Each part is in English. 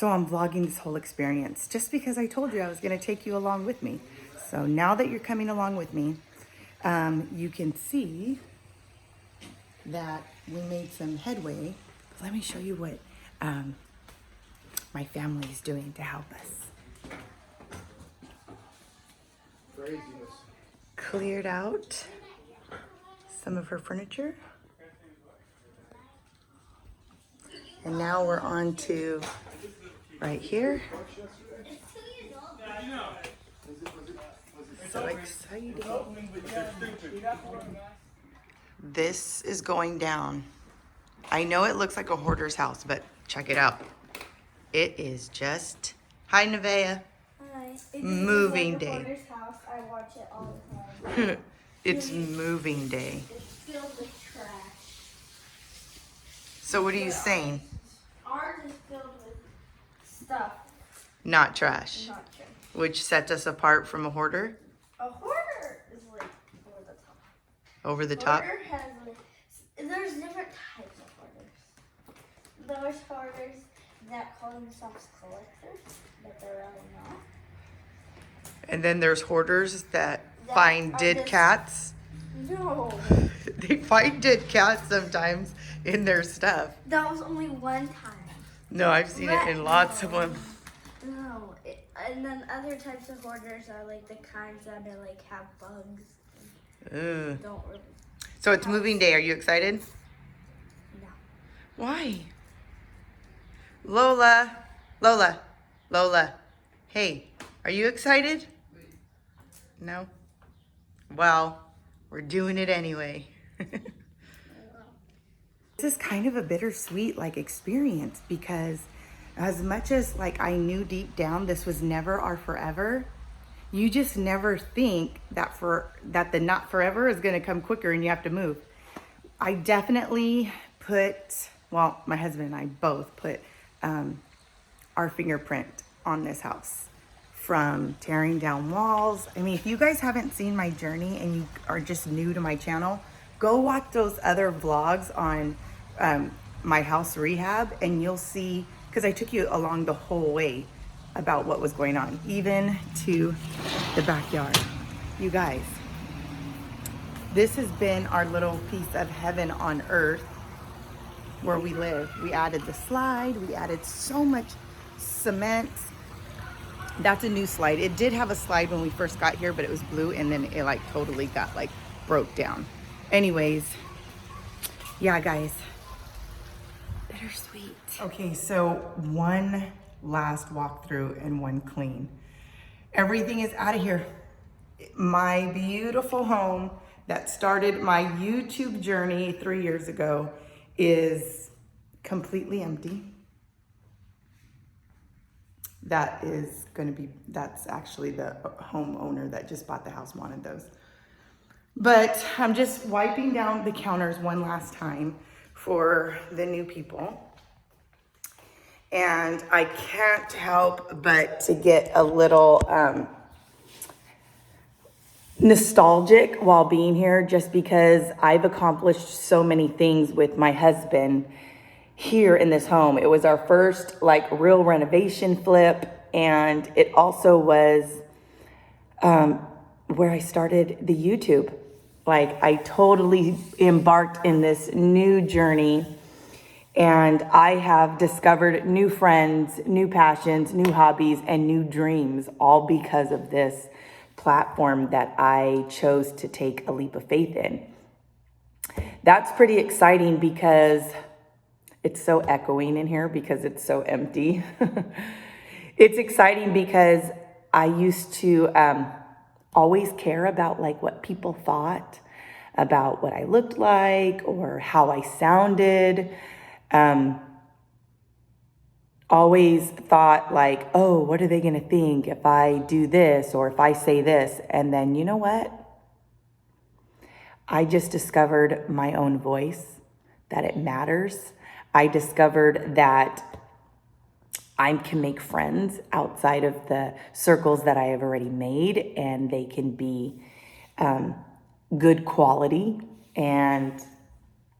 So I'm vlogging this whole experience just because I told you I was going to take you along with me. So now that you're coming along with me, you can see that we made some headway. Let me show you what my family is doing to help us. Craziness. Cleared out some of her furniture. And now we're on to right here. So exciting. This is going down. I know it looks like a hoarder's house, but check it out. It is just, hi Nevaeh. Hi. Moving day. Hoarder's house. I watch it all the time. It's moving day. It's filled with trash. So what are you saying? Ours is filled with stuff, Not trash. not trash. Which sets us apart from a hoarder? A hoarder is like over the top. Over the top? Hoarder has like, there's different types of hoarders. There's hoarders that call themselves collectors, but they're really not. And then there's hoarders that That find are dead just- cats. No, They find dead cats sometimes in their stuff. that was only one time. No, I've seen it in lots of them. No, and then other types of hoarders are like the kinds that are like have bugs. Ugh. Don't really. So it's moving day. Are you excited? No. Why? Lola. Hey, are you excited? No? Well, we're doing it anyway. This is kind of a bittersweet like experience because as much as like I knew deep down this was never our forever, you just never think that the not forever is going to come quicker and you have to move. I definitely put, well, my husband and I both put our fingerprint on this house. From tearing down walls. I mean, if you guys haven't seen my journey and you are just new to my channel, go watch those other vlogs on my house rehab and you'll see, because I took you along the whole way about what was going on, even to the backyard. You guys, this has been our little piece of heaven on earth where we live. We added the slide, we added so much cement. That's a new slide. It did have a slide when we first got here, but it was blue and then it like totally got like broke down. Anyways, yeah guys, bittersweet. Okay, so one last walkthrough and one clean. Everything is out of here. My beautiful home that started my YouTube journey 3 years ago is completely empty. That's actually the homeowner that just bought the house wanted those. But I'm just wiping down the counters one last time for the new people. And I can't help but to get a little nostalgic while being here just because I've accomplished so many things with my husband here in this home. It was our first like real renovation flip, and it also was where I started the YouTube. Like I totally embarked in this new journey, and I have discovered new friends, new passions, new hobbies, and new dreams, all because of this platform that I chose to take a leap of faith in. That's pretty exciting because it's so echoing in here because it's so empty. It's exciting because I used to always care about like what people thought about what I looked like or how I sounded. Always thought like, oh, what are they going to think if I do this or if I say this? And then you know what? I just discovered my own voice, that it matters. I discovered that I can make friends outside of the circles that I have already made, and they can be good quality. And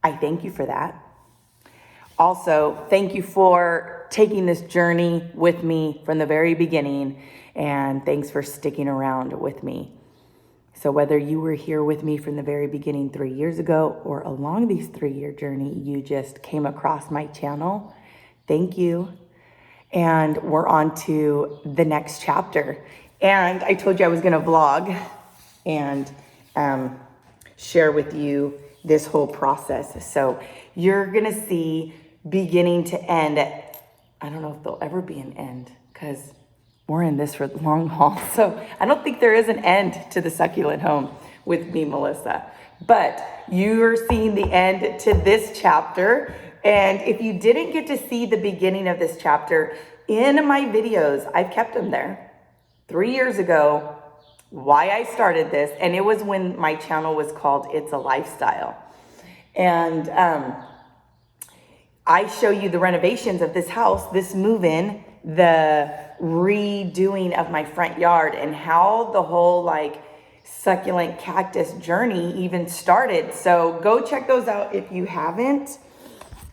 I thank you for that. Also, thank you for taking this journey with me from the very beginning, and thanks for sticking around with me. So whether you were here with me from the very beginning 3 years ago or along these 3-year journey, you just came across my channel, thank you. And we're on to the next chapter. And I told you I was gonna vlog and share with you this whole process. So you're gonna see beginning to end. I don't know if there'll ever be an end because we're in this for the long haul. So I don't think there is an end to the succulent home with me, Melissa. But you're seeing the end to this chapter. And if you didn't get to see the beginning of this chapter in my videos, I've kept them there. 3 years ago, why I started this, and it was when my channel was called It's a Lifestyle. And I show you the renovations of this house, this move-in, the redoing of my front yard, and how the whole like succulent cactus journey even started. So go check those out if you haven't.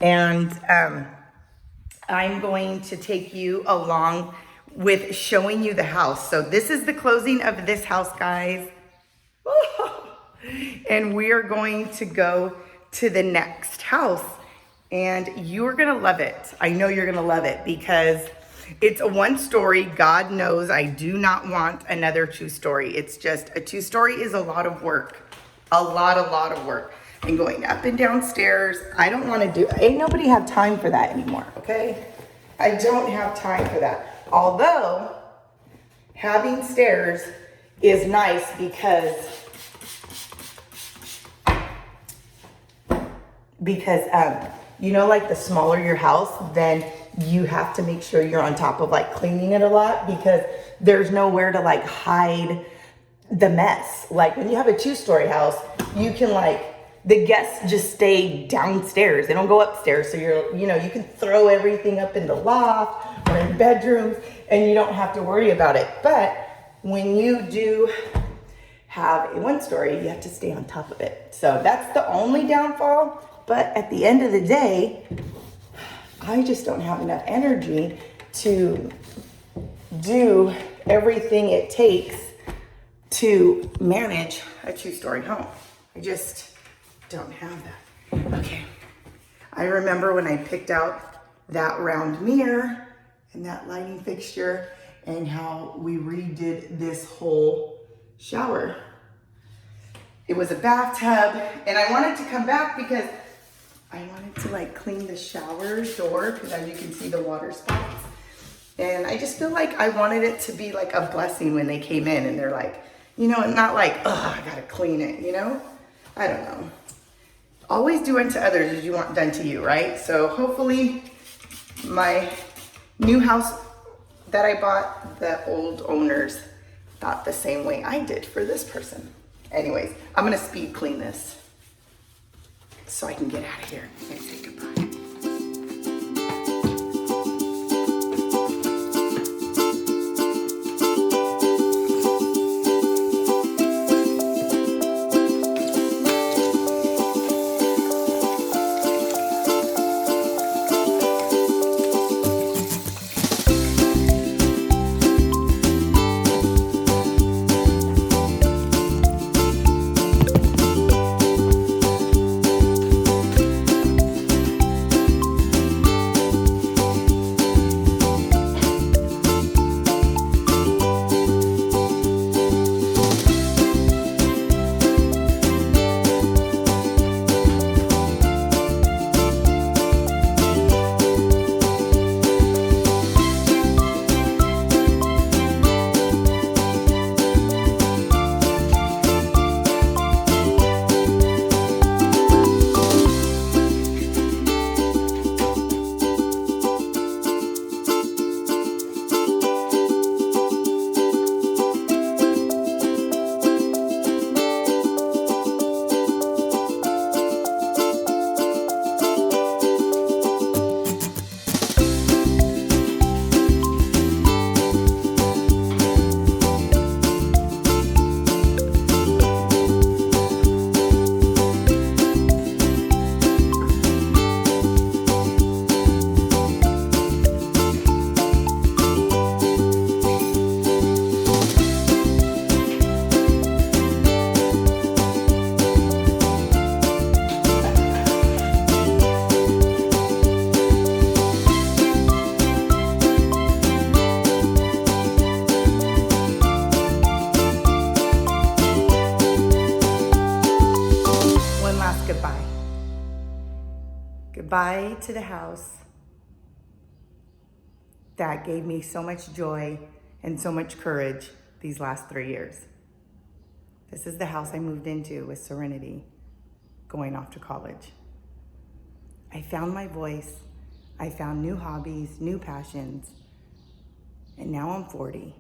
And I'm going to take you along with showing you the house. So this is the closing of this house, guys. And we are going to go to the next house, and you're gonna love it. I know you're gonna love it because it's a 1-story. God knows I do not want another 2-story. It's just a 2-story is a lot of work, a lot of work. And going up and down stairs, I don't want to do, ain't nobody have time for that anymore, okay? I don't have time for that. Although having stairs is nice because you know, like the smaller your house, then you have to make sure you're on top of like cleaning it a lot because there's nowhere to like hide the mess. Like when you have a 2-story house, you can like, the guests just stay downstairs. They don't go upstairs. So you can throw everything up in the loft or in bedrooms and you don't have to worry about it. But when you do have a 1-story, you have to stay on top of it. So that's the only downfall. But at the end of the day, I just don't have enough energy to do everything it takes to manage a 2-story home. I just don't have that. Okay. I remember when I picked out that round mirror and that lighting fixture and how we redid this whole shower. It was a bathtub, and I wanted to come back because I wanted to like clean the shower door because as you can see the water spots. And I just feel like I wanted it to be like a blessing when they came in and they're like, and not like, oh, I gotta clean it, I don't know. Always do unto others as you want done to you, right? So hopefully my new house that I bought, the old owners thought the same way I did for this person. Anyways, I'm gonna speed clean this so I can get out of here and say goodbye. Goodbye to the house that gave me so much joy and so much courage these last 3 years. This is the house I moved into with Serenity, going off to college. I found my voice. I found new hobbies, new passions. And now I'm 40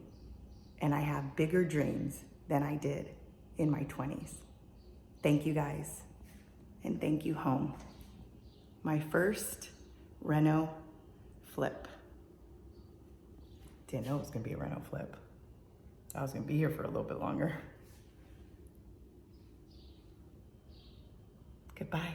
and I have bigger dreams than I did in my 20s. Thank you guys. And thank you, home. My first reno flip. Didn't know it was gonna be a reno flip. I was gonna be here for a little bit longer. Goodbye.